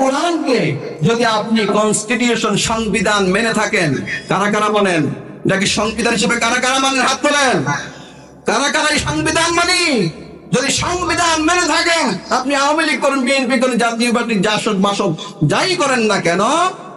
কোরআনকে যদি আপনি কনস্টিটিউশন সংবিধান মেনে থাকেন, কারা কারা বলেন নাকি সংবিধান হিসেবে কারা কারা মানেন? হাত তোলেন। কারা কারা এই সংবিধান মানি? যদি সংবিধান মেনে থাকেন, আপনি আওয়ামী লীগ করেন, বিএনপি করেন, জাতীয় পার্টি জাসদ বাসদ যাই করেন না কেন,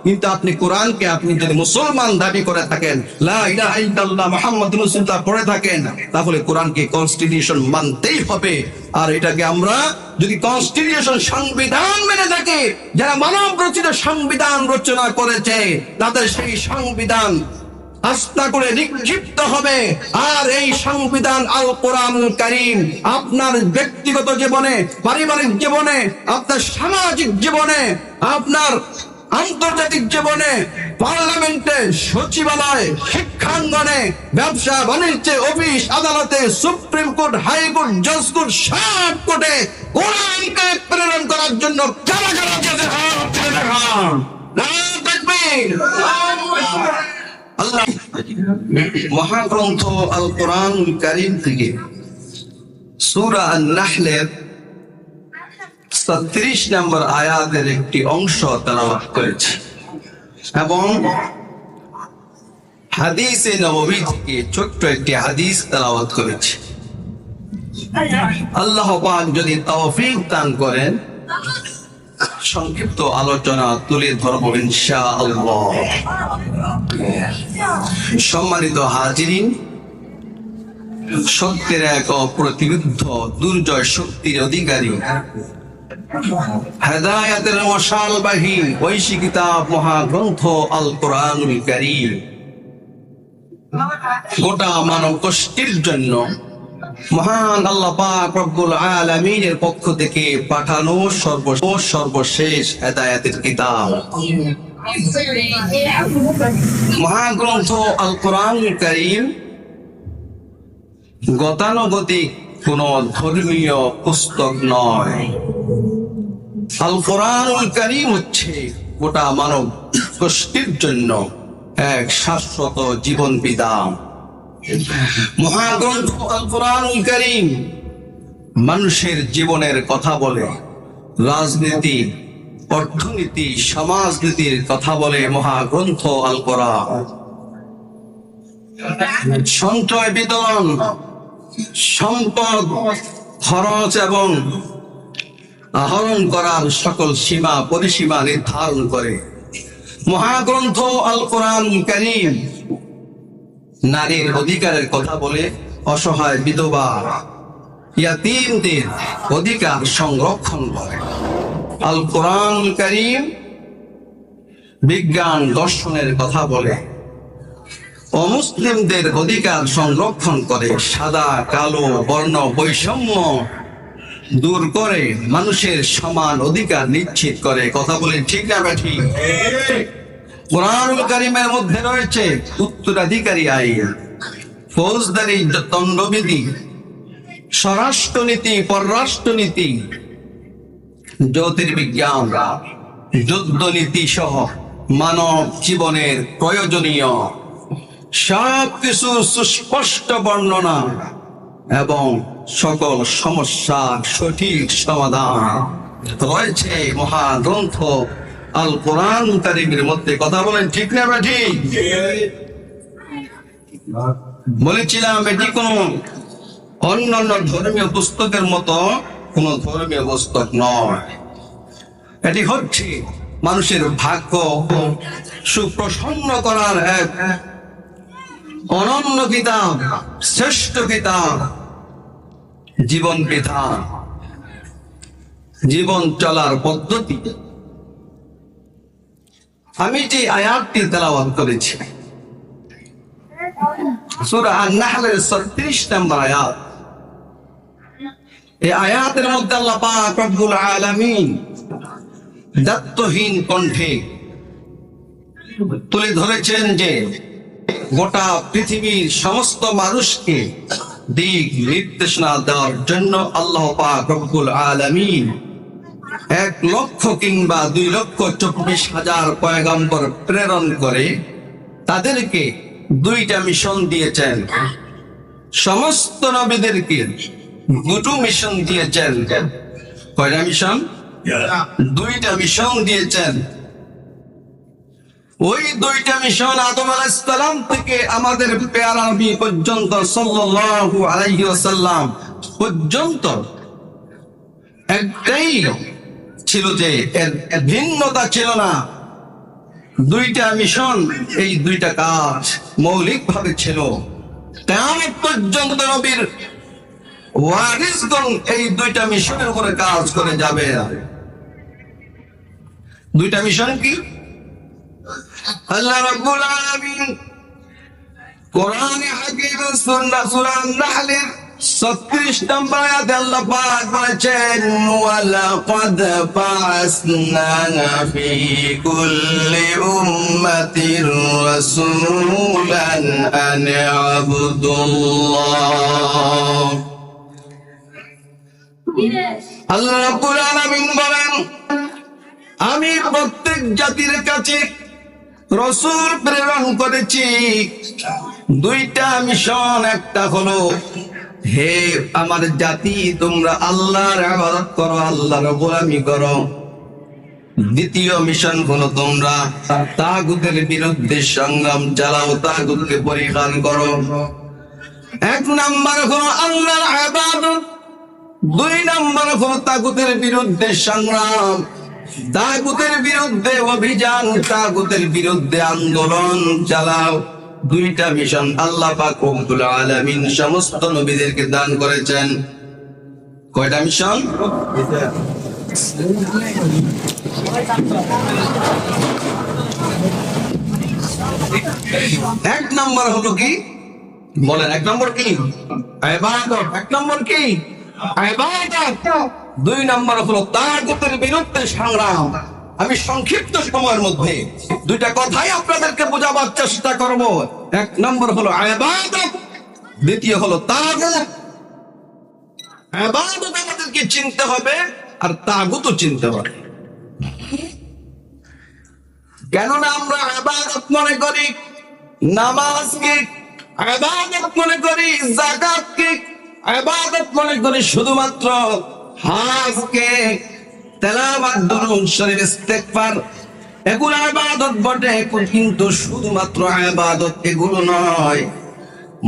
কিন্তু আপনি কোরআনকে আপনি যদি মুসলমান দাবি করে থাকেন, লা ইলাহা ইল্লাল্লাহ মুহাম্মাদুর রাসূলুল্লাহ পড়ে থাকেন, তাহলে কোরআনকে কনস্টিটিউশন মানতেই হবে। আর এটাকে আমরা যদি কনস্টিটিউশন সংবিধান মেনে থাকি, যারা মানব রচিত সংবিধান রচনা করেছে তাদের সেই সংবিধান আস্থা করে নিক্ষিপ্ত হবে। আর এই সংবিধান আল কোরআনুল কারীম আপনার ব্যক্তিগত জীবনে, পারিবারিক জীবনে, আপনার সামাজিক জীবনে, আপনার আন্তর্জাতিক জীবনে, পার্লামেন্টে, সচিবালয়, শিক্ষাঙ্গনে, ব্যবসা বাণিজ্যে, অফিস আদালতে, সুপ্রিম কোর্ট, হাইকোর্ট, জজ কোর্ট, সব কোর্টে কোরআনকে প্রেরণ করার জন্য কারা কারা যেতে দেখান। আল্লাহ মহাগ্রন্থ আল কোরআনুল কারীম থেকে সূরা আন-নাহলের ৩৬ নম্বর আয়াতের একটি অংশ তেলাওয়াত করেছে এবং হাদিসে নববী থেকে ছোট্ট একটি হাদিস তেলাওয়াত করেছে। আল্লাহ পাক যদি তৌফিক দান করেন, সংক্ষিপ্ত আলোচনা তুলে ধরব ইনশাআল্লাহ। সম্মানিত হাজিরিন, সত্যের এক প্রতিবিদ্ধ দুর্জয় শক্তির অধিকারী, হেদায়েতের মশালবাহী ঐশী কিতাব মহাগ্রন্থ আল কোরআনুল কারীম গোটা মানব গোষ্ঠীর জন্য মহান আল্লাহ পাক রব্বুল আলামিনের পক্ষ থেকে পাঠানো সর্বশেষ হেদায়েতের কিতাব মহাগ্রন্থ আল কোরআনুল কারীম গতানুগতিক কোন ধর্মীয় পুস্তক নয়। আল কোরআনুল কারীম হচ্ছে গোটা মানব গোষ্ঠীর জন্য এক শাশ্বত জীবন বিধান। মহাগ্রন্থ আল কোরআনুল কারীম মানুষের জীবনের কথা বলে, রাজনীতি, অর্থনীতি, সমাজনীতির কথা বলে মহাগ্রন্থ আল কোরআন। সঞ্চয় বিতরণ, সম্পদ খরচ এবং আহরণ করার সকল সীমা পরিসীমা নির্ধারণ করে। মহাগ্রন্থ আল কোরআনুল কারীম নারীর অধিকারের কথা বলে, অসহায় বিধবা, ইয়াতীমদের অধিকার সংরক্ষণ করে। আল কোরআনুল কারীম বিজ্ঞান দর্শনের কথা বলে, অমুসলিমদের অধিকার সংরক্ষণ করে, সাদা কালো বর্ণ বৈষম্য দূর করে মানুষের সমান অধিকার নিশ্চিত করে। কথা বলে ঠিক না ঠিক? কোরআনুল কারীমের মধ্যে রয়েছে উত্তরাধিকারী আইন, ফৌজদারি দণ্ডবিধি, স্বরাষ্ট্রনীতি, পররাষ্ট্রনীতি, জ্যোতির্বিজ্ঞান, যুদ্ধনীতি সহ মানব জীবনের প্রয়োজনীয় সবকিছু সুস্পষ্ট বর্ণনা এবং সকল সমস্যার সঠিক সমাধান রয়েছে মহাগ্রন্থ আল কোরআনুল কারীমের মধ্যে। কথা বলেন ঠিক না ঠিক? বলেছিলাম এটি কোন অন্যান্য ধর্মীয় পুস্তকের মতো কোন ধর্মীয় পুস্তক নয়। এটি হচ্ছে মানুষের ভাগ্য সুপ্রসন্ন করার এক অনন্য কিতাব, শ্রেষ্ঠ কিতাব, জীবন বিধান, জীবন চলার পদ্ধতি। আমি যে আয়াতটি তেলাওয়াত করেছি সূরা আন-নাহলের ৩৬ নম্বর আয়াত, এই আয়াতের মধ্যে আল্লাহ পাক রব্বুল আলামিন দায়িত্বহীন কণ্ঠে তুলে ধরেছেন যে গোটা পৃথিবীর সমস্ত মানুষকে দিক নির্দেশনা দেওয়ার জন্য আল্লাহ পাক রব্বুল আলামিন ১,০০,০০০ কিংবা ২,২৪,০০০ পয়গম্বর প্রেরণ করে তাদেরকে ২টা মিশন দিয়েছেন। সমস্ত নবীদেরকে ২টো মিশন দিয়েছেন। কয়টা মিশন? দুইটা মিশন দিয়েছেন। ওই দুইটা মিশন আদম আলাইহিস সালাম থেকে আমাদের পেয়ারা নবী পর্যন্ত সাল্লাল্লাহু আলাইহি ওয়াসাল্লাম পর্যন্ত একটাই ছিল, যে এর ভিন্নতা ছিল না। দুইটা মিশন, এই দুইটা কাজ মৌলিক ভাবে ছিল। কিয়ামত পর্যন্ত নবীর ওয়ারিসগণ এই দুইটা মিশনের উপরে কাজ করে যাবে। দুইটা মিশন কি? আল্লাহ রাব্বুল আলামিন কোরআনে হাকিম সুন্নাহ সূরা আন-নাহলের 36 নম্বর আয়াতে আল্লাহ পাক বলেছেন, ওয়ালাকাদ বা'আসনা ফি কুল্লি উম্মাতির রাসূলান আন আ'বুদুল্লাহ। আল্লাহ রাব্বুল আলামিন বলেন, আমি প্রত্যেক জাতির কাছে রাসূল প্রেরণ করেছি। দুইটা মিশন, একটা হলো হে আমার জাতি তোমরা আল্লাহর ইবাদত করো, আল্লাহর গোলামি করো। দ্বিতীয় মিশন হলো তোমরা তাগুতের বিরুদ্ধে সংগ্রাম চালাও, তাগুতকে পরিহার করো। এক নাম্বার হলো আল্লাহর ইবাদত, দুই নাম্বার হলো তাগুতের বিরুদ্ধে সংগ্রাম, তাগুতের বিরুদ্ধে অভিযান, তাগুতের বিরুদ্ধে আন্দোলন চালাও। দুইটা মিশন আল্লাহ পাক রব্বুল আলামিন সমস্ত নবীদেরকে দান করেছেন। কয়টা মিশন? এক নম্বর হলো কি বলেন? এক নম্বর কি? ইবাদত। এক নম্বর কি? ইবাদত। দুই নম্বর হলো তাগুতের বিরুদ্ধে সংগ্রাম। আমি সংক্ষিপ্ত সময়ের মধ্যে দুইটা কথাই আপনাদেরকে বোঝাবার চেষ্টা করব। এক নম্বর হলো ইবাদত, দ্বিতীয় হলো তাগুত। ইবাদত আমাদেরকে চিনতে হবে আর তাগুতও চিনতে হবে। কেননা আমরা ইবাদত মনে করি নামাজকে, ইবাদত মনে করি যাকাতকে, ইবাদত মনে করি শুধুমাত্র হজকে, তেলাওয়াত, দুরূদ শরীফ, ইস্তেগফার, এগুলো ইবাদত বটে, কিন্তু শুধুমাত্র ইবাদত এগুলো নয়।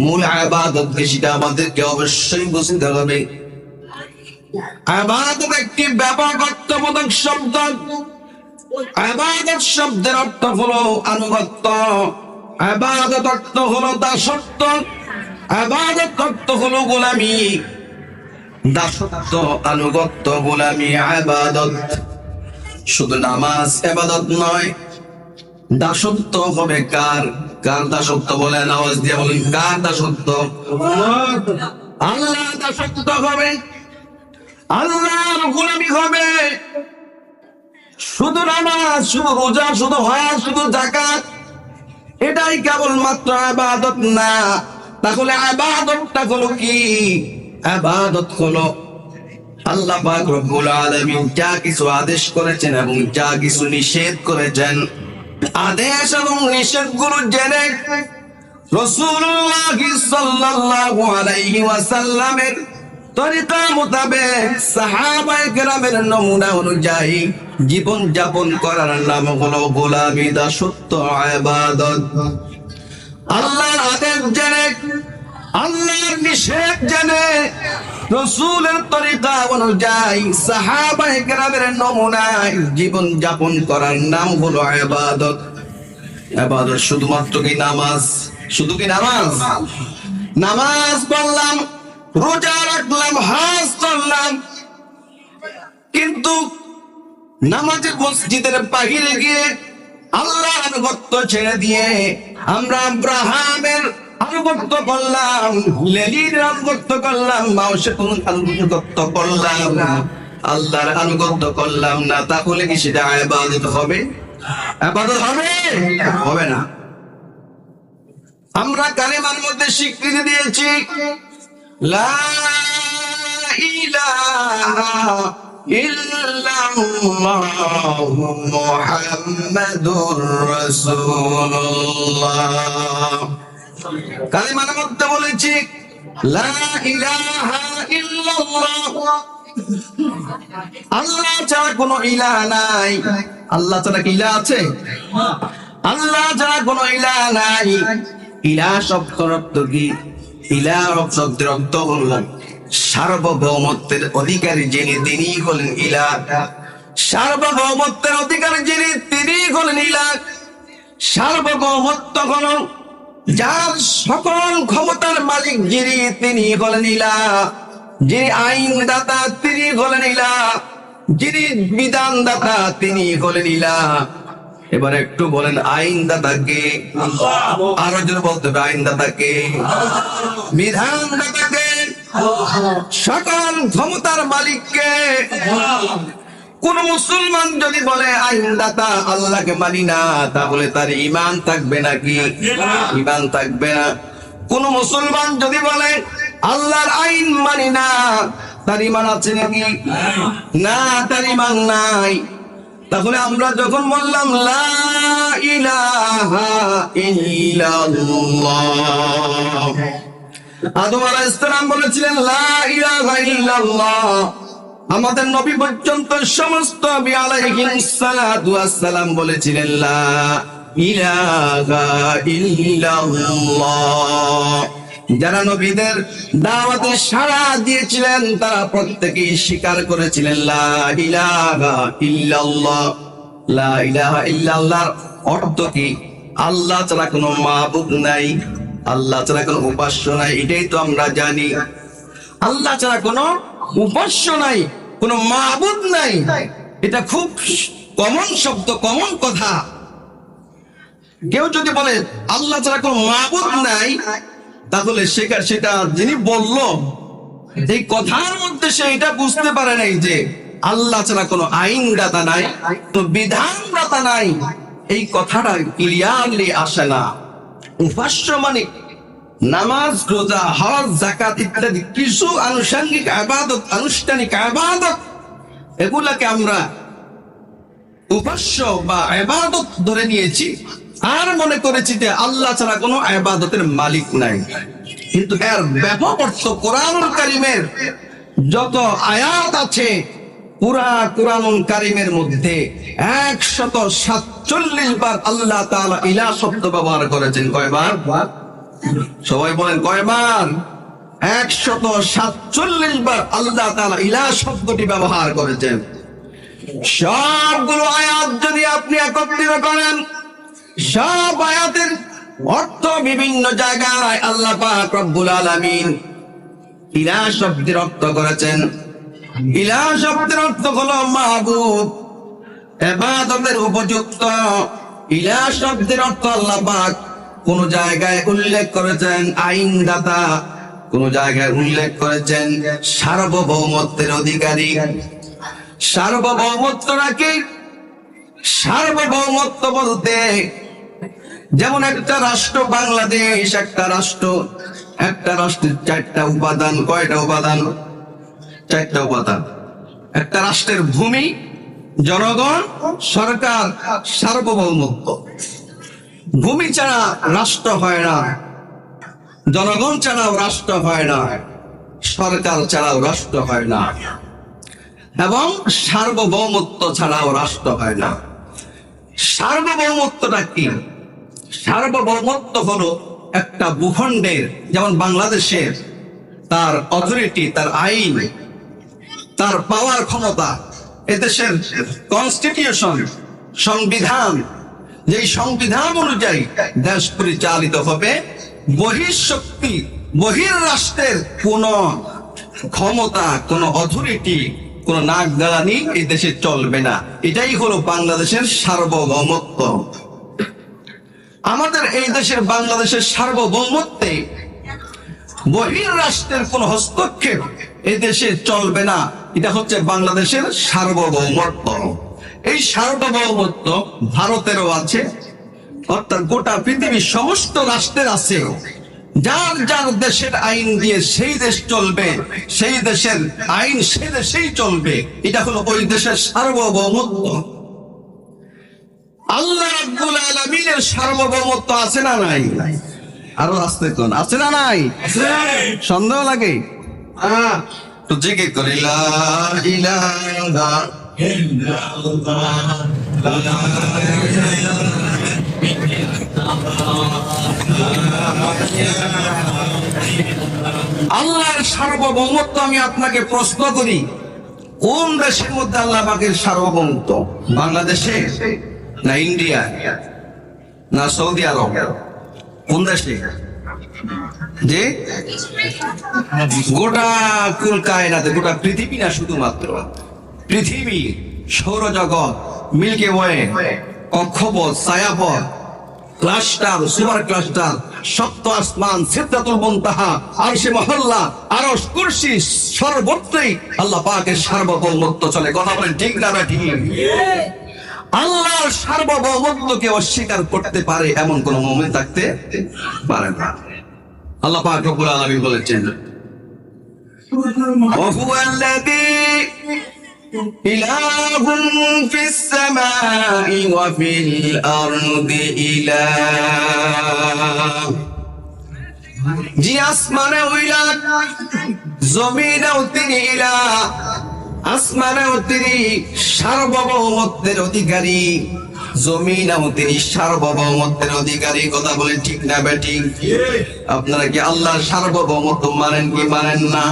মূল ইবাদত সেটা আমাদেরকে অবশ্যই বুঝতে হবে। ইবাদত একটি ব্যাপক অর্থবোধক শব্দ। ইবাদত শব্দের অর্থ হলো আনুগত্য, ইবাদত অর্থ হলো দাসত্ব, ইবাদত অর্থ হলো গোলামি। দাসত্ব, আনুগত্য, গোলামি, ইবাদত। শুধু নামাজ ইবাদত নয়, দাসত্ব হবে কার? কার দাসত্ব বলেন? আওয়াজ দিয়ে বলেন, কার দাসত্ব? আল্লাহ দাসত্ব হবে, আল্লাহর গোলামি হবে। শুধু নামাজ, শুধু রোজা, শুধু হজ, শুধু যাকাত, এটাই কেবলমাত্র ইবাদত না। তাহলে ইবাদতটা হলো কি? ইবাদত হলো আল্লাহ পাক রব্বুল আলামিন যা কিছু আদেশ করেছেন এবং যা কিছু নিষেধ করেছেন, আদেশ এবং নিষেধগুলো জেনে রাসূলুল্লাহ সাল্লাল্লাহু আলাইহি ওয়াসাল্লামের তরিকা মোতাবেক সাহাবায়ে কেরামের নমুনা অনুযায়ী জীবন যাপন করার নাম হলো গোলামি, দাসত্ব, ইবাদত। আল্লাহর আদেশ জেনে, আল্লাহর নিষেধ জেনে, রাসূলের তরিকা অনুযায়ী সাহাবায়ে কেরামের নমুনায় জীবন যাপন করার নাম হলো ইবাদত। ইবাদত শুধুমাত্র কি নামাজ? শুধু কি নামাজ? নামাজ পড়লাম, রোজা রাখলাম, হজ করলাম, কিন্তু নামাজের মসজিদের বাহিরে গিয়ে আল্লাহর আনুগত্য ছেড়ে দিয়ে আমরা আব্রাহামের আনুগত্য করলাম, লেলির আনুগত্য করলাম, মাউসেতুন আনুগত্য করলাম, আল্লাহর আনুগত্য করলাম না, তাহলে কি সেটা ইবাদত হবে? ইবাদত হবে? হবে না। আমরা কালেমার মধ্যে স্বীকৃতি দিয়েছি লা ইলাহা ইল্লাল্লাহু মুহাম্মাদুর রাসূলুল্লাহ। কালেমার মধ্যে বলেছি লা ইলাহা ইল্লাল্লাহ আল্লাহ ছাড়া কোনো ইলাহ নাই। আল্লাহ ছাড়া কি ইলাহ আছে? আল্লাহ ছাড়া কোনো ইলাহ নাই। ইলাহ শব্দের অর্থ কি? ইলাহ শব্দের অর্থ হল সার্বভৌমত্বের অধিকারী যিনি, তিনি হলেন ইলাহ। সার্বভৌমত্বের অধিকারী যিনি, তিনি হলেন ইলাহ। সার্বভৌমত্ব হল যার সকল ক্ষমতার মালিক যিনি, তিনি হলেন ইলাহ। যিনি আইনদাতা, তিনি হলেন ইলাহ। যিনি বিধানদাতা, তিনি হলেন ইলাহ। এবার একটু বলেন আইনদাতা কে? আরো জন বলতে হবে আইনদাতা কে? বিধানদাতা কে? সকল ক্ষমতার মালিক কে? কোন মুসলমান যদি বলে আইনদাতা আল্লাহকে মানি না, তাহলে তার ঈমান থাকবে নাকি? ঈমান থাকবে না। কোন মুসলমান যদি বলে আল্লাহর আইন মানি না, তার ঈমান আছে নাকি? না, তার ঈমান নাই। তাহলে আমরা যখন বললাম লা ইলাহা ইল্লাল্লাহ, আদম আলাইহিস সালাম বলেছিলেন লা ইলাহা ইল্লাল্লাহ। আমাদের নবী পর্যন্ত সমস্ত নবী আলাইহিস সালাতু ওয়াস সালাম বলেছিলেন লা ইলাহা ইল্লাল্লাহ। যারা নবীদের দাওয়াতে সাড়া দিয়েছিলেন তারা প্রত্যেকেই স্বীকার করেছিলেন লা ইলাহা ইল্লাল্লাহ। লা ইলাহা ইল্লাল্লাহর অর্থ কি? আল্লাহ ছাড়া কোনো মাবুদ নাই, আল্লাহ ছাড়া কোনো উপাস্য নাই। এটাই তো আমরা জানি, আল্লাহ ছাড়া কোনো উপাস্য নাই, কোনো মাবুদ নাই। এটা খুব কমন শব্দ, কমন কথা। কেউ যদি বলে আল্লাহ ছাড়া কোনো মাবুদ নাই, তাহলে সেটা যিনি বলল এই কথার মধ্যে সে এটা বুঝতে পারে নাই যে আল্লাহ ছাড়া কোনো আইনদাতা নাই, কোনো বিধানদাতা নাই। এই কথাটা ক্লিয়ারলি আসে না। উপাস্য মানে নামাজ, রোজা, হজ, যাকাত ইত্যাদি কিছু আনুষঙ্গিক ইবাদত, আনুষ্ঠানিক ইবাদত, এগুলাকে আমরা উপাস্য বা ইবাদত ধরে নিয়েছি আর মনে করেছি যে আল্লাহ ছাড়া কোনো ইবাদতের মালিক নাই। কিন্তু এর ব্যাপক অর্থ কোরআনুল কারীমের যত আয়াত আছে, পুরা কোরআনুল কারীমের মধ্যে 147 বার আল্লাহ তাআলা ইলাহ শব্দ ব্যবহার করেছেন। কয়বার? সবাই বলেন কয়বার? 147 বার আল্লাহ তাআলা ইলাহ শব্দটি ব্যবহার করেছেন। সবগুলো আয়াত যদি আপনি একত্রিত করেন, সব আয়াতের অর্থ বিভিন্ন জায়গায় আল্লাহ পাক রব্বুল আলামিন ইলাহ শব্দের অর্থ করেছেন। ইলাহ শব্দের অর্থ হলো মাহবুব, ইবাদতের উপযুক্ত। ইলাহ শব্দের অর্থ আল্লাহ পাক কোন জায়গায় উল্লেখ করেছেন আইনদাতা, কোন জায়গায় উল্লেখ করেছেন সার্বভৌমত্বের অধিকারী। সার্বভৌমত্বটা কি? সার্বভৌমত্ব বলতে যেমন একটা রাষ্ট্র বাংলাদেশ, একটা রাষ্ট্রের 4টা উপাদান। কয়টা উপাদান? 4টা উপাদান। একটা রাষ্ট্রের ভূমি, জনগণ, সরকার, সার্বভৌমত্ব। ভূমি ছাড়া রাষ্ট্র হয় না, জনগণ ছাড়াও রাষ্ট্র হয় না, সরকার ছাড়াও রাষ্ট্র হয় না, এবং সার্বভৌমত্ব ছাড়াও রাষ্ট্র হয় না। সার্বভৌমত্বটা কি? সার্বভৌমত্ব হলো একটা ভূখণ্ডের, যেমন বাংলাদেশের, তার অথরিটি, তার আইন, তার পাওয়ার ক্ষমতা, এদেশের কনস্টিটিউশন, সংবিধান, যে সংবিধান অনুযায়ী দেশ পরিচালিত হবে। বহিঃশক্তি, বহির্রাষ্ট্রের কোন ক্ষমতা, কোন অথরিটি, কোন নাক গালানি এই দেশে চলবে না। এটাই হলো বাংলাদেশের সার্বভৌমত্ব। আমাদের এই দেশের বাংলাদেশের সার্বভৌমত্বে বহির্রাষ্ট্রের কোন হস্তক্ষেপ এই দেশে চলবে না। এটা হচ্ছে বাংলাদেশের সার্বভৌমত্ব। এই সার্বভৌমত্ব ভারতেরও আছে, অর্থাৎ গোটা পৃথিবীর সমস্ত রাষ্ট্রের আছে। যার যার দেশের আইন দিয়ে সেই দেশ চলবে, সেই দেশের আইন সেই দেশেই চলবে। এটা হলো ওই দেশের সার্বভৌমত্ব। আল্লাহ রাব্বুল আলামিনের সার্বভৌমত্ব আছে না নাই? আরো আসতে কোন আছে না নাই? সন্দেহ লাগে? তো জিকির করি লা ইলাহা ইল্লাল্লাহ, লা আল্লাহর সার্বভৌমত্ব আমি আপনাকে প্রশ্ন করি, কোন দেশের মধ্যে আল্লাহ পাকের সার্বভৌমত্ব? বাংলাদেশে না ইন্ডিয়া না সৌদি আরব? কোন দেশে? যে গোটা কুল কায়নাতে, গোটা পৃথিবী না, শুধুমাত্র পৃথিবী, সৌরজগৎ, মিল্কি ওয়ে, কক্ষপথ, ছায়াপথ, ক্লাস্টার, সুপার ক্লাস্টার, সপ্ত আসমান, সিদরাতুল মুনতাহা, আরশে মহল্লা, আরশ, কুরসি, সর্বত্রই আল্লাহ পাকের সার্বভৌমত্ব চলে। কথা বলেন ঠিক না ঠিক? আল্লাহর সার্বভৌমত্বকে অস্বীকার করতে পারে এমন কোন মুমিন থাকতে পারে না। আল্লাহ পাক রব্বুল আলামিন বলেছেন, ওয়া হুয়াল্লাযী ইলাহুন ফিস সামাই ওয়া ফিল আরদি ইলাহ। জি আসমানেও ইলাহ, জমিনেও তিনি ইলাহ। আসমানেও তিনি সার্বভৌমত্বের অধিকারী, জমিনেও তিনি সার্বভৌমত্বের অধিকারী। কথা বলে ঠিক না বেঠিক? আপনারা কি আল্লাহর সার্বভৌমত্ব মানেন কি মানেন না?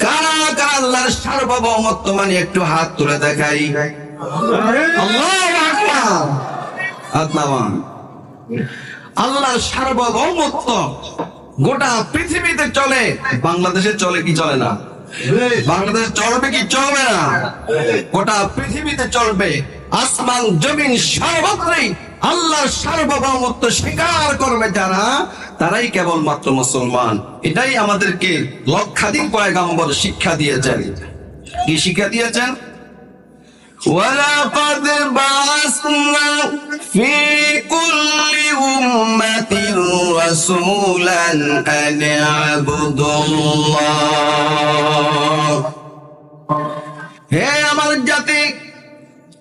কারা কারা আল্লাহর সার্বভৌমত্ব মানে একটু হাত তুলে দেখাই। আল্লাহু আকবার। আত্মাবান আল্লাহর সার্বভৌমত্ব গোটা পৃথিবীতে চলে, বাংলাদেশে চলে কি চলে না? বাংলাদেশ চলবে কি চলবে না? গোটা পৃথিবীতে চলবে। আসমান জমিন সর্বত্রই আল্লাহর সার্বভৌমত্ব স্বীকার করবে যারা, তারাই কেবলমাত্র মুসলমান। এটাই আমাদেরকে লক্ষাধিক পয়গম্বর শিক্ষা দিয়েছেন। কি শিক্ষা দিয়েছেন? وَلَقَدْ بَعَثْنَا فِي كُلِّ أُمَّةٍ رَسُولًا أَنِ اعْبُدُوا اللَّهَ। হে আমার জাতি,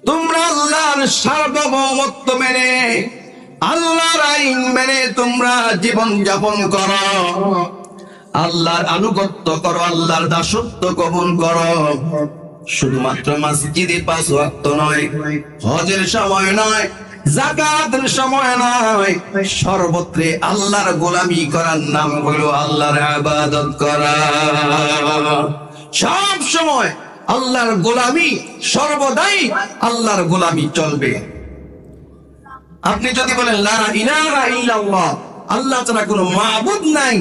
তোমরা আল্লাহর সার্বভৌমত্ব মেনে, আল্লাহর আইন মেনে তোমরা জীবন যাপন করো, আল্লাহর আনুগত্য করো, আল্লাহর দাসত্ব কবুল করো। শুধুমাত্র মসজিদে 5 ওয়াক্ত নয়, হজের সময় নয়, যাকাতের সময় নয়, সর্বত্রে আল্লাহর গোলামি করার নাম হলো আল্লাহর ইবাদত করা। সব সময় আল্লাহর গোলামি, সর্বদাই আল্লাহর গোলামি চলবে। আপনি যদি বলেন লা ইলাহা ইল্লাল্লাহ, আল্লাহ ছাড়া কোনো মাবুদ নাই,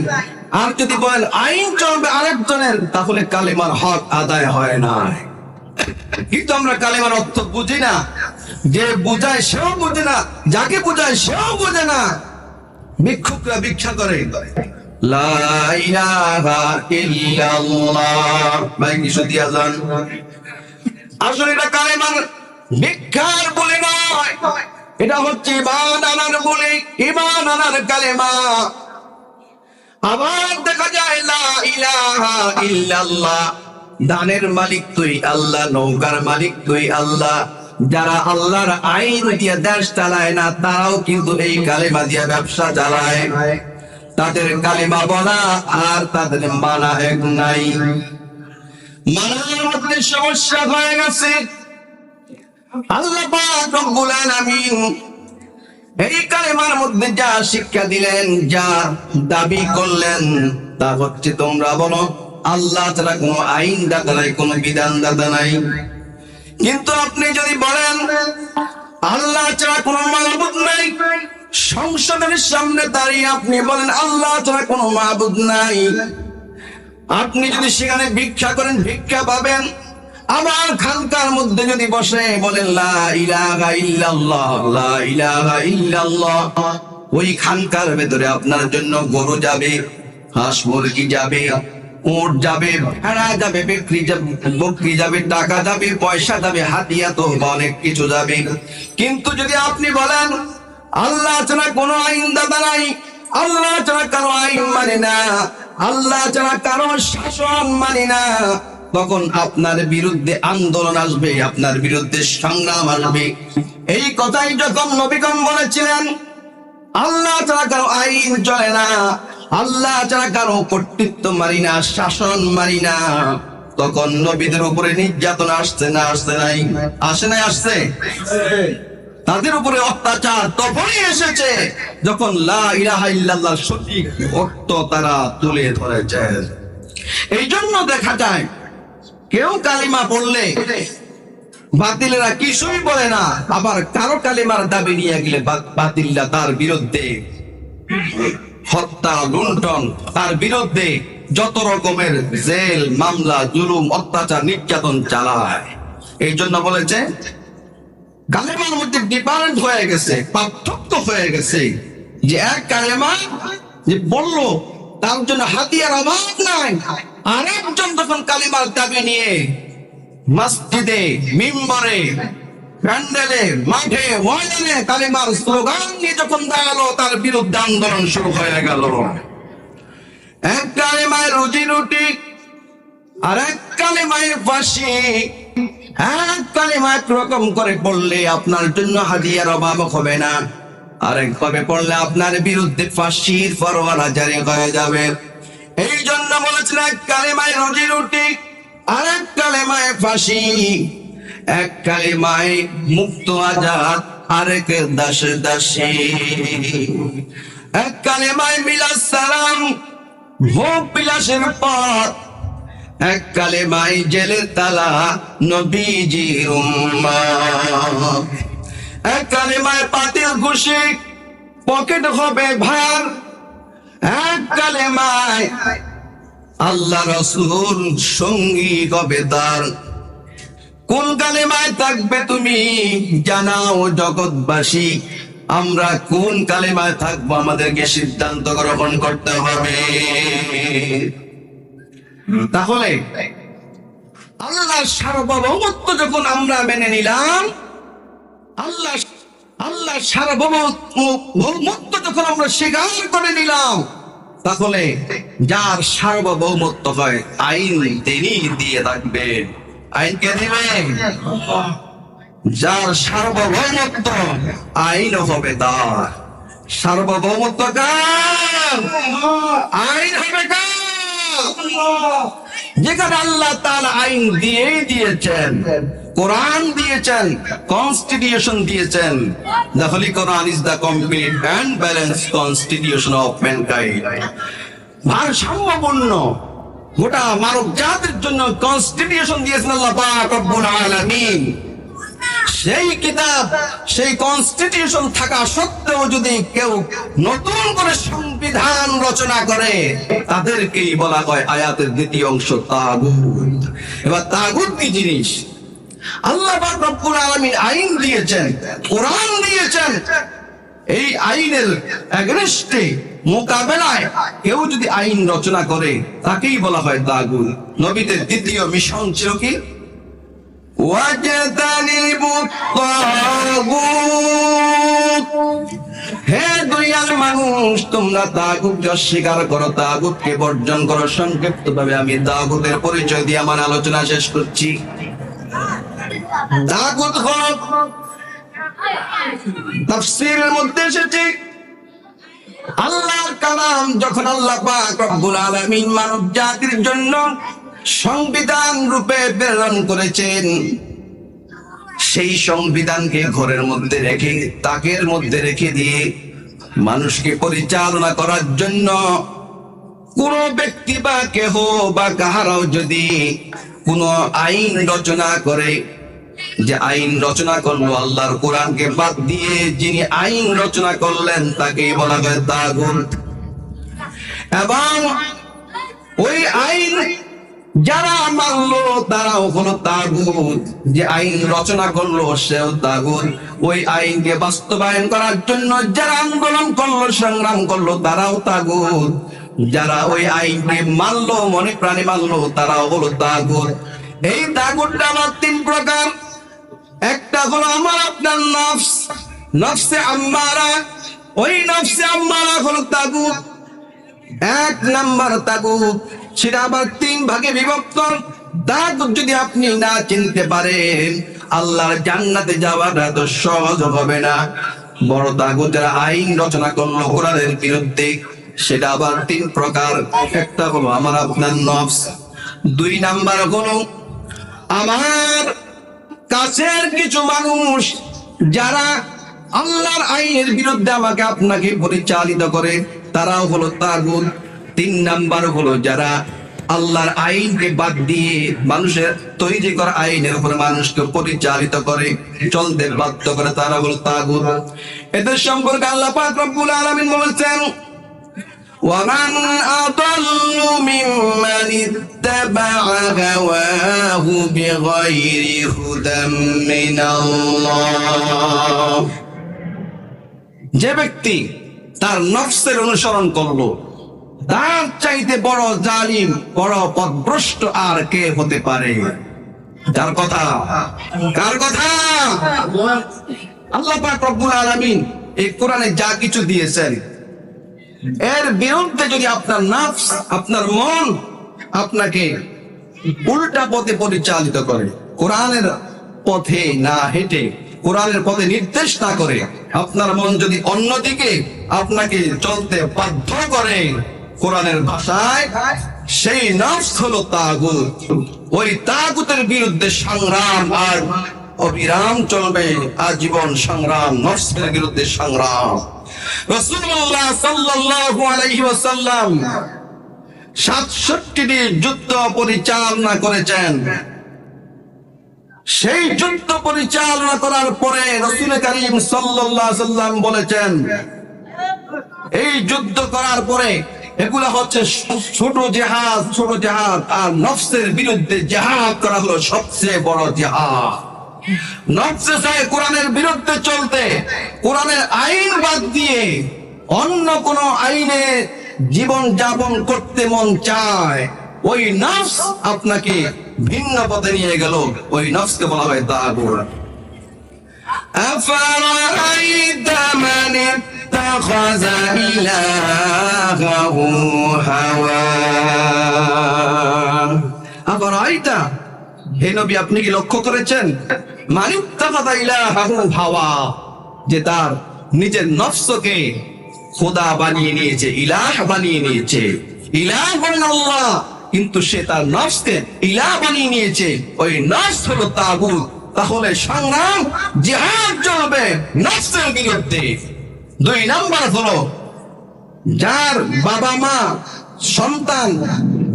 আর যদি বলেন আইন চলবে আরেকজনের, তাহলে কালেমার হক আদায় হয় না। কিন্তু আমরা কালেমার অর্থ বুঝি না, যে বুঝায় সেও বুঝে না, যাকে বুঝায় সেও বুঝে না। ভিক্ষুকরা ভিক্ষা করে লা ইলাহা ইল্লাল্লাহ, ভাই কিছু দিয়া যান। আসলে এটা কালেমার ভিক্ষার বলে নয়, এটা হচ্ছে ঈমান আনার বলে, ঈমান আনার কালেমা। আবার দেখা যায় লা ইলাহা ইল্লাল্লাহ, দানের মালিক তুই আল্লাহ, নৌকার মালিক তুই আল্লাহ। যারা আল্লাহর আইন দিয়ে দেশ চালায় না, তারাও কিন্তু এই কালেমা দিয়ে ব্যবসা চালায়। তাদের কালেমা বলা আর তাদের মানা এক নাই। মানার মধ্যে সমস্যা হয়ে গেছে। আল্লাহ পাক রব্বুল আলামিন এই কালেমার মধ্যে যা শিক্ষা দিলেন, যা দাবি করলেন, তা হচ্ছে তোমরা বলো আল্লাহ ছাড়া কোনো আইন দাতা নাই, কোনো বিধান দাতা নাই। কিন্তু আপনি যদি বলেন আল্লাহ ছাড়া কোনো মাবুদ নাই, সংসদের সামনে দাঁড়িয়ে আপনি বলেন আল্লাহ ছাড়া কোনো মাবুদ নাই, আপনি যদি সেখানে ভিক্ষা করেন ভিক্ষা পাবেন। আবার খানকার মধ্যে যদি বসে বলেন লা ইলাহা ইল্লাল্লাহ, লা ইলাহা ইল্লাল্লাহ, ওই খানকার ভেতরে আপনার জন্য গরু যাবে, হাঁস মুরগি যাবে, উট যাবে, ভেড়া যাবে, বকরি যাবে, টাকা যাবে, পয়সা যাবে, হাতিয়া তো অনেক কিছু যাবে। কিন্তু যদি আপনি বলেন আল্লাহ ছাড়া কোনো আইন দাতা নাই, আল্লাহ ছাড়া কারো আইন মানে না, আল্লাহ ছাড়া কারো শাসন মানে না, তখন আপনার বিরুদ্ধে আন্দোলন আসবে, আপনার বিরুদ্ধে সংগ্রাম আসবে। এই কথাই যখন নবীগণ বলেছিলেন আল্লাহ ছাড়া কারো আইন চলে না, আল্লাহ ছাড়া কারো কর্তৃত্ব মানি না, শাসন মানি না, তখন নবীদের উপরে নির্যাতন আসছে না আসছে নাই? আসে নাই? আসছে। তাদের উপরে অত্যাচার তখনই এসেছে যখন লা ইলাহা ইল্লাল্লাহ সঠিক অর্থ তারা তুলে ধরেছে। এই জন্য দেখা যায় কেউ কালিমা পড়লে বাতিলেরা কিছুই বলে না, আবার কারো কালিমার দাবি নিয়ে গেলে বাতিলরা তার বিরুদ্ধে হত্যা লুণ্ঠন, তার বিরুদ্ধে যত রকমের জেল মামলা জুলুম অত্যাচার নির্যাতন চালায়। এই জন্য বলেছে কালেমার মধ্যে ডিফারেন্ট হয়ে গেছে, পার্থক্য হয়ে গেছে, যে এক কালেমা যে বললো তার জন্য হাতিয়ার অভাব নাই, আরেকজন যখন কালিমার দাবি নিয়ে মসজিদে মিম্বরে প্যান্ডেলে মাঠে ময়দানে কালিমার স্লোগান নিয়ে যখন দাঁড়ালো তার বিরুদ্ধে আন্দোলন শুরু হয়ে গেল। এক কালেমায় রুজি রুটি, আর এক কালেমায় ফাঁসি। এক কালেমা একরকম করে পড়লে আপনার জন্য হাদিয়ার অভাব হবে না, আরেক ভাবে পড়লে আপনার বিরুদ্ধে ফাঁসির ফরমান জারি হয়ে যাবে। এই জন্য বলেছেন এক কালেমায় রুজি রুটি, আর এক কালেমায় ফাঁসি। এক কালেমায় মুক্ত আজাদ, আরেক দাস দাসী। এক কালেমায় মিলাদ সালাম, ভোগ বিলাসের পথ। এক কালেমায় জেলের তালা, নবীজির উম্মত। এক কালেমায় পাতিল খুশি, পকেট হবে ভার। এক কালেমায় আল্লাহ রাসূল সঙ্গী হবে তার। কোন কালেমায় থাকবে তুমি জানাও জগৎবাসী, আমরা কোন কালেমায় থাকবো আমাদেরকে সিদ্ধান্ত গ্রহণ করতে হবে। তাহলে আল্লাহর সার্বভৌমত্ব যখন আমরা মেনে নিলাম, আল্লাহর সার্বভৌমত্ব যখন আমরা স্বীকার করে নিলাম, তাহলে যার সার্বভৌমত্ব হয় আইন তিনি দিয়ে থাকবে। আইন কে দিবেন? যার সার্বভৌমত্ব আইন হবে তার। সার্বভৌমত্ব কার? আইন হবে কার? যেখানে আল্লাহ তাআলা আইন দিয়েছেন, কোরআন দিয়েছেন, কনস্টিটিউশন দিয়েছেন। The Holy Quran is the complete and balanced constitution of mankind. ভারসাম্যপূর্ণ গোটা মানব জাতির জন্য কনস্টিটিউশন দিয়েছেন আল্লাহ পাক রব্বুল আলামিন। সেই কিতাব, সেই কনস্টিটিউশন থাকা সত্ত্বেও যদি কেউ নতুন করে সংবিধান রচনা করে, তাদেরকেই বলা হয় আয়াতের দ্বিতীয় অংশ তাগুত। এবার তাগুত কি জিনিস? আল্লাহ পাক রব্বুল আলামিন আইন দিয়েছেন, কোরআন দিয়েছেন। এই আইনের এগেনস্টে মোকাবেলায় কেউ যদি আইন রচনা করে তাকেই বলা হয় তাগুত। নবীদের দ্বিতীয় মিশন ছিল কি? হে দুনিয়ার মানুষ, তোমরা তাগুত অস্বীকার করো, তাগুতকে বর্জন করো। সংক্ষিপ্ত ভাবে আমি তাগুতের পরিচয় দিয়ে আমার আলোচনা শেষ করছি। তাগুত হল, তাফসীরের মধ্যে এসেছে, আল্লাহর কালাম যখন আল্লাহ পাক রব্বুল আলামিন মানব জাতির জন্য সংবিধান রূপে প্রেরণ করেছেন, সেই সংবিধানকে ঘরের মধ্যে রেখে, তাকের মধ্যে রেখে দিয়ে মানুষকে পরিচালনা করার জন্য কোন ব্যক্তি বা কেহ বা কাহারাও যদি কোন আইন রচনা করে, যে আইন রচনা করলো আল্লাহর কোরআনকে বাদ দিয়ে, যিনি আইন রচনা করলেন তাকেই বলা হয় তাগুত। এবং ওই আইন যারা মানলো তারাও হলো তাগুত। যে আইন রচনা করলো সেও তাগুত। ওই আইনকে বাস্তবায়ন করার জন্য যারা আন্দোলন করলো, সংগ্রাম করলো, তারাও তাগুত। যারা ওই আইনকে মানলো, মনে প্রাণে মানলো, তারাও হলো তাগুত। এই তাগুতটা আমার তিন প্রকার। একটা হলো আমার আপনার নফস, নফসে আম্মারা। ওই নফসে আম্মারা হলো তাগুত। এক নাম্বার তাগুত, সেটা আবার তিন ভাগে বিভক্ত। তাগুত যদি আপনি না চিনতে পারেন, আল্লাহর জান্নাতে যাওয়াটা তো সহজ হবে না। বড় তাগুত যারা আইন রচনা করলো কোরআনের বিরুদ্ধে, সেটা আবার তিন প্রকার। একটা হলো আমার আপনার নফস, দুই নাম্বার হলো আমার কাছের কিছু মানুষ যারা আল্লাহর আইনের বিরুদ্ধে আমাকে আপনাকে পরিচালিত করে, তারাও হলো তাগুত। তিন নাম্বার হলো যারা আল্লাহর আইনকে বাদ দিয়ে মানুষের তৈরি করা আইনের উপরে মানুষকে পরিচালিত করে, চলতে বাধ্য করে, তারা হলো তাগুত। এদের সম্পর্কে আল্লাহ পাক রব্বুল আলামিন বলেছেন, ومن أضل ممن اتبع هواه بغير هدى من الله। যে ব্যক্তি তার নফসের অনুসরণ করলো, তার চাইতে বড় জালিম, বড় পথভ্রষ্ট আর কে হতে পারে? কার কথা? কার কথা? আল্লাহ পাক রব্বুল আলামিন এই কোরআনে যা কিছু দিয়েছেন, এর বিরুদ্ধে যদি আপনার নফস, আপনার মন আপনাকে উল্টা পথে পরিচালিত করে, কোরআনের পথে না হেঁটে, কোরআনের পথে নির্দেশ না করে, আপনার মন যদি অন্যদিকে আপনাকে চলতে বাধ্য করে, কোরআনের ভাষায় সেই নফস হলো তাগুত। ওই তাগুতের বিরুদ্ধে সংগ্রাম আর অবিরাম চলবে, আজীবন সংগ্রাম, নফসের বিরুদ্ধে সংগ্রাম। রাসূলুল্লাহ সাল্লাল্লাহু আলাইহি ওয়াসাল্লাম 67টি যুদ্ধ পরিচালনা করেছেন। সেই যুদ্ধ পরিচালনা করার পরে রাসূল করিম সাল্লাল্লাহু আলাইহি ওয়াসাল্লাম বলেছেন, এই যুদ্ধ করার পরে এগুলা হচ্ছে ছোট জিহাদ, ছোট জিহাদ, আর নফসের বিরুদ্ধে জিহাদ করা হলো সবচেয়ে বড় জিহাদ। নফসে চায় কোরআনের বিরুদ্ধে চলতে, কোরআনের আইন বাদ দিয়ে অন্য কোন আইনে জীবন যাপন করতে মন চায়, ওই নফস আপনাকে ভিন্ন পথে নিয়ে গেল, ওই নফসকে বলা হয় তাগুত। আফারাআইতা মান ইত্তাখাযা ইলাহাহু হাওয়া। আফারাআইতা, হে নবী আপনি কি লক্ষ্য করেছেন, মান ইত্তাখাযা ইলাহাহু হাওয়া, যে তার নিজের নফসকে খোদা বানিয়ে নিয়েছে, ইলাহ বানিয়ে নিয়েছে। ইলাহ হলেন আল্লাহ, কিন্তু সে তার নফসকে ইলাহ বানিয়ে নিয়েছে, ওই নফস হলো তাগুত। তাহলে সংগ্রাম, জিহাদ চলবে নফসের বিরুদ্ধে। দুই নাম্বার হলো যার বাবা মা, সন্তান,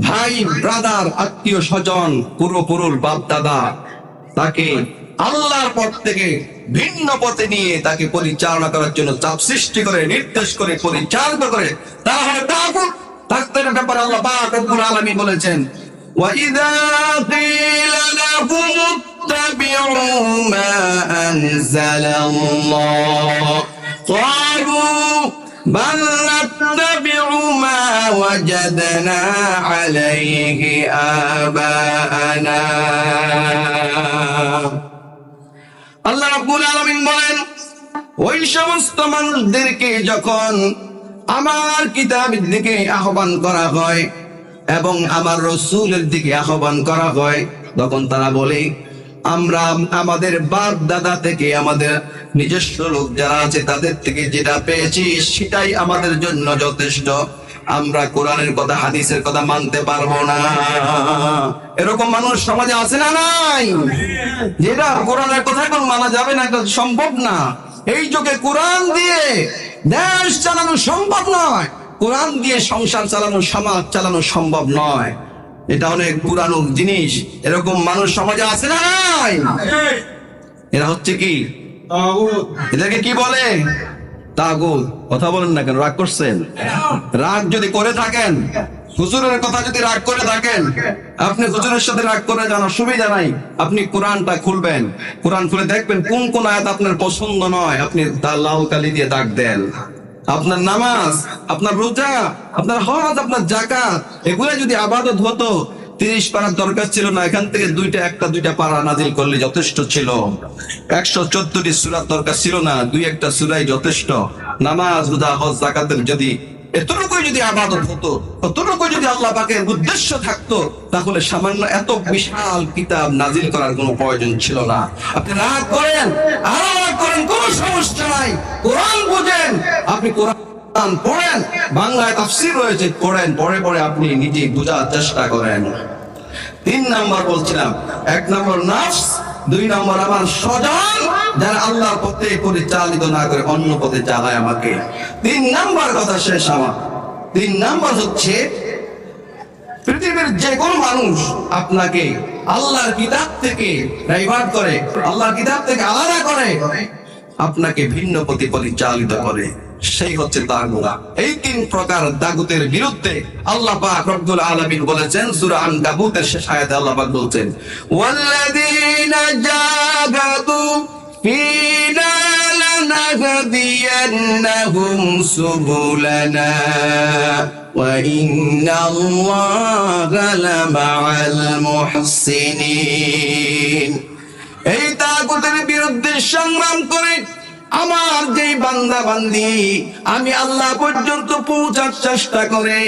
ভাই, ব্রাদার, আত্মীয় স্বজন, পূর্বপুরুষ, বাপ দাদা তাকে আল্লাহর পথ থেকে ভিন্ন পথে নিয়ে তাকে পরিচালনা করার জন্য চাপ সৃষ্টি করে, নির্দেশ করে, পরিচালিত করে, তাহলে তাগুত। তাদের ব্যাপারে আল্লাহ পাক রব্বুল আলামিন বলেছেন, وَإِذَا قِيلَ لَهُمُ اتَّبِعُوا مَا أَنزَلَ اللَّهُ قَالُوا بَلْ نَتَّبِعُ مَا وَجَدْنَا عَلَيْهِ آبَاءَنَا। আল্লাহ রাব্বুল আলামিন বলেন, ওই সমস্ত মানুষদেরকে যখন আমার কিতাবের দিকে আহ্বান করা হয় এবং আমার রাসূলের দিকে আহ্বান করা হয়, তখন তারা বলে, আমরা আমাদের বাপ দাদা থেকে, আমাদের নিজস্ব লোক যারা আছে তাদের থেকে যেটা পেয়েছি সেটাই আমাদের জন্য যথেষ্ট, আমরা কোরআনের কথা, হাদিসের কথা মানতে পারবো না। এরকম মানুষ সমাজে আছে না নাই? যেটা কোরআনের কথা এখন মানা যাবে না, এটা সম্ভব না। এই যুগে কোরআন দিয়ে দেশ চালানো সম্ভব নয়, কোরআন দিয়ে সংসার চালানো, সমাজ চালানো সম্ভব নয়। এটা অনেক পুরানো জিনিস। এরকম মানুষ সমাজে আছে না নাই? এরা হচ্ছে কি? এদেরকে কি বলে? তাগুত। কথা বলেন না কেন? রাগ করছেন? রাগ যদি করে থাকেন, হুজুরের কথা যদি রাগ করে থাকেন, আপনি হুজুরের সাথে রাগ করে যান, অসুবিধা নাই। আপনি কোরআনটা খুলবেন, কোরআন খুলে দেখবেন কোন কোন আয়াত আপনার পছন্দ নয়, আপনি তার লাল কালি দিয়ে দাগ দেন। আপনার নামাজ, আপনার রোজা, আপনার হজ, আপনার যাকাত, এগুলো যদি ইবাদত হতো, 30 পারার দরকার ছিল না, এখান থেকে দুইটা পারা নাজিল করলে যথেষ্ট ছিল। 114টি সূরার দরকার ছিল না, 2-1টা সূরাই যথেষ্ট। নামাজ, রোজা, হজ, যাকাতের যদি এতটুকুই যদি ইবাদত হতো, ততটুকুই যদি আল্লাহ পাকের উদ্দেশ্য থাকতো, তাহলে সামান্য এত বিশাল কিতাব নাজিল করার কোনো প্রয়োজন ছিল না। আপনি রাগ করেন, আরো রাগ করেন, কোনো সমস্যা নাই। কোরআন বুঝেন, আপনি কোরআন পড়েন, বাংলায় তাফসীর রয়েছে, পড়েন, পড়ে পড়ে আপনি নিজে বোঝার চেষ্টা করেন। তিন নাম্বার বলছিলাম, এক নম্বর নাফস, দুই নম্বর আমার স্বজন যারা আল্লাহর পথে পরিচালিত না করে অন্য পথে চালায় আমাকে। তিন নাম্বার কথা শেষ আমার। তিন নাম্বার হচ্ছে পৃথিবীর যে কোনো মানুষ আপনাকে আল্লাহর কিতাব থেকে ডাইভার্ট করে, আল্লাহর কিতাব থেকে আলাদা করে, আপনাকে ভিন্ন পথে পরিচালিত করে, সেই হচ্ছে তাগুত। এই তিন প্রকার তাগুতের বিরুদ্ধে আল্লাহ পাক রব্বুল আলামিন বলেছেন সূরা আনকাবুতের শেষ আয়াতে আল্লাহ পাক বলছেন, ওয়াল্লাযীনা জাহাদু ফীনা লানাহদিয়ান্নাহুম সুবুলানা ওয়া ইন্নাল্লাহা লামাআল মুহসিনিন। এই তাগুতের বিরুদ্ধে সংগ্রাম করে আমার যে বান্দা বান্দি আমি আল্লাহ পর্যন্ত পৌঁছার চেষ্টা করে,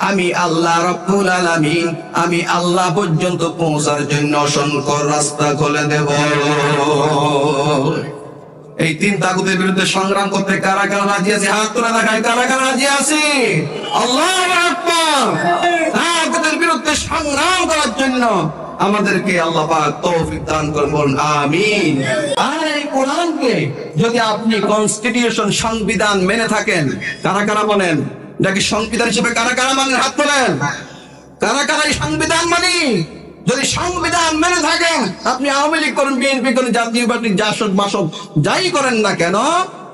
আমি আল্লাহ রব্বুল আলামিন আমি আল্লাহ পর্যন্ত পৌঁছার জন্য অসংখ্য রাস্তা খুলে দেব। এই তিন তাগুতের বিরুদ্ধে সংগ্রাম করতে কারা কারা রাজি আছে? হাত তুলে দেখায় কারা কারা রাজি আছে? আল্লাহু আকবার। তাগুতের বিরুদ্ধে সংগ্রাম করার জন্য আমাদেরকে আল্লাহ পাক তৌফিক দান করুন, আমিন। আর এই কোরআনকে যদি আপনি কনস্টিটিউশন সংবিধান মেনে থাকেন, কারা কারা বলেন নাকি সংবিধান হিসেবে কারা কারা মানেন? হাত তোলেন। কারা কারা এই সংবিধান মানি? যদি সংবিধান মেনে থাকেন, আপনি আওয়ামী লীগ করেন, বিএনপি করেন, জাতীয় পার্টি জাসদ বাসদ যাই করেন না কেন,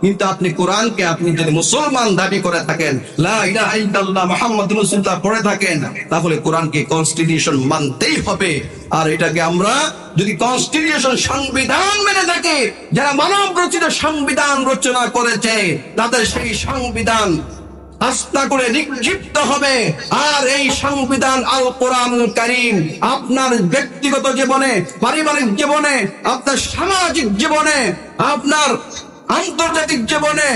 কিন্তু আপনি কোরআনকে আপনি যদি মুসলমান দাবি করে থাকেন, লা ইলাহা ইল্লাল্লাহ মুহাম্মাদুর রাসূলুল্লাহ পড়ে থাকেন, তাহলে কোরআনকে কনস্টিটিউশন মানতেই হবে। আর এটাকে আমরা যদি কনস্টিটিউশন সংবিধান মেনে থাকি, যারা মানব রচিত সংবিধান রচনা করেছে তাদের সেই সংবিধান আস্থা করে নিক্ষিপ্ত হবে। আর এই সংবিধান আল কোরআনুল কারীম আপনার ব্যক্তিগত জীবনে, পারিবারিক জীবনে, আপনার সামাজিক জীবনে, আপনার আন্তর্জাতিক জীবনে,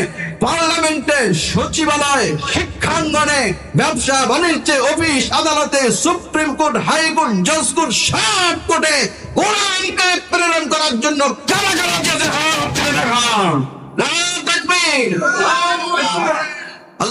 পার্লামেন্টে, সচিবালয়, শিক্ষাঙ্গনে, ব্যবসা বাণিজ্যে, অফিস আদালতে, সুপ্রিম কোর্ট, হাইকোর্ট, জজ কোর্ট, সব কোর্টে কোরআনকে প্রেরণ করার জন্য কারা কারা